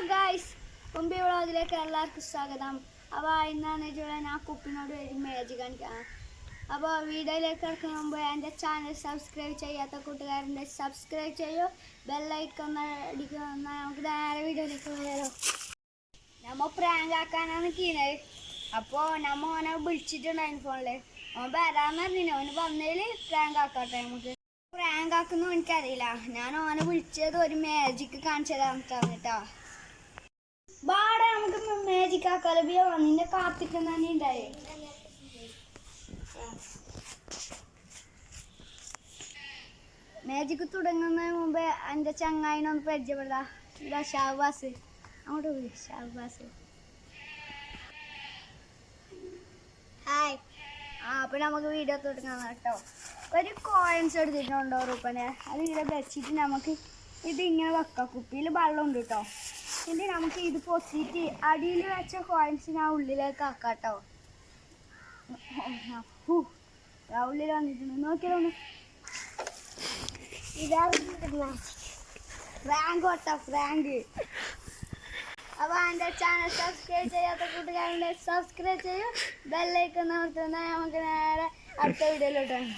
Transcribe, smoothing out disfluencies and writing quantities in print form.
Guys, കുമ്പി വ്ളോഗിലേക്ക് എല്ലാവർക്കും സ്വാഗതം. അപ്പോൾ ഇന്നാന്ന് വെച്ചാൽ ഞാൻ കുപ്പിനോട് ഒരു മേജ് കാണിക്കാം. അപ്പോൾ വീഡിയോയിലേക്ക് കിടക്കുന്ന മുമ്പ് എൻ്റെ ചാനൽ സബ്സ്ക്രൈബ് ചെയ്യാത്ത കൂട്ടുകാരൻ്റെ സബ്സ്ക്രൈബ് ചെയ്യൂ, ബെല്ലൈക്കൺ അടിക്കുക. നമുക്ക് നേരെ വീഡിയോയിലേക്ക് പോയാലോ. നമ്മൾ പ്രാങ്ക് ആക്കാനാണ് കീനത്. അപ്പോൾ നമ്മൾ ഓനെ വിളിച്ചിട്ടുണ്ടായിരുന്നു ഫോണിൽ. ഓൻ വരാമെന്ന് പറഞ്ഞില്ല. ഓന് വന്നതിൽ പ്രാങ്ക് ആക്കാട്ടെ. നമുക്ക് പ്രാങ്ക് ആക്കുന്നു എനിക്കറിയില്ല. ഞാൻ ഓനെ വിളിച്ചത് ഒരു മാജിക്ക് കാണിച്ചു തരാൻ കേട്ടോ. ബാടെ നമുക്ക് മാജിക് ആക്കാലോ. ബിയോ നിന്നെ കാത്തിക്കുന്ന തന്നെ ഉണ്ടായി. മാജിക്ക് തുടങ്ങുന്നതിന് മുമ്പ് എൻ്റെ ചങ്ങായിനൊന്ന് പരിചയപ്പെടാ. ഇതാ ഷാബാസ്. അങ്ങോട്ട് പോയി ഷാബാസ്. ഹായ്. അപ്പോൾ നമുക്ക് വീഡിയോ തുടങ്ങാം കേട്ടോ. ഒരു കോയിൻസ് എടുത്തിട്ടുണ്ടോ റുപ്പനെ. അത് ഇവിടെ വെച്ചിട്ട് നമുക്ക് ഇതിങ്ങനെ വെക്കാം. കുപ്പിയിൽ വെള്ളമുണ്ട് കേട്ടോ. എന്നിട്ട് നമുക്ക് ഇത് പൊത്തിയിട്ട് അടിയിൽ വെച്ച കോയിൻസ് ഞാൻ ഉള്ളിലേക്ക് ആക്കാം കേട്ടോ. ഉള്ളിൽ വന്നിട്ടുണ്ട്. നോക്കിയതൊന്ന്. ഇതാണ് ഫ്രാങ്ക് കേട്ടോ, ഫ്രാങ്ക്. അപ്പോൾ എൻ്റെ ചാനൽ സബ്സ്ക്രൈബ് ചെയ്യാത്ത കൂട്ടുകാരുടെ സബ്സ്ക്രൈബ് ചെയ്യും, ബെല്ലൈക്കൺ അമർത്തുന്ന. നമുക്ക് നേരെ അടുത്ത വീഡിയോയിലോട്ടാണ്.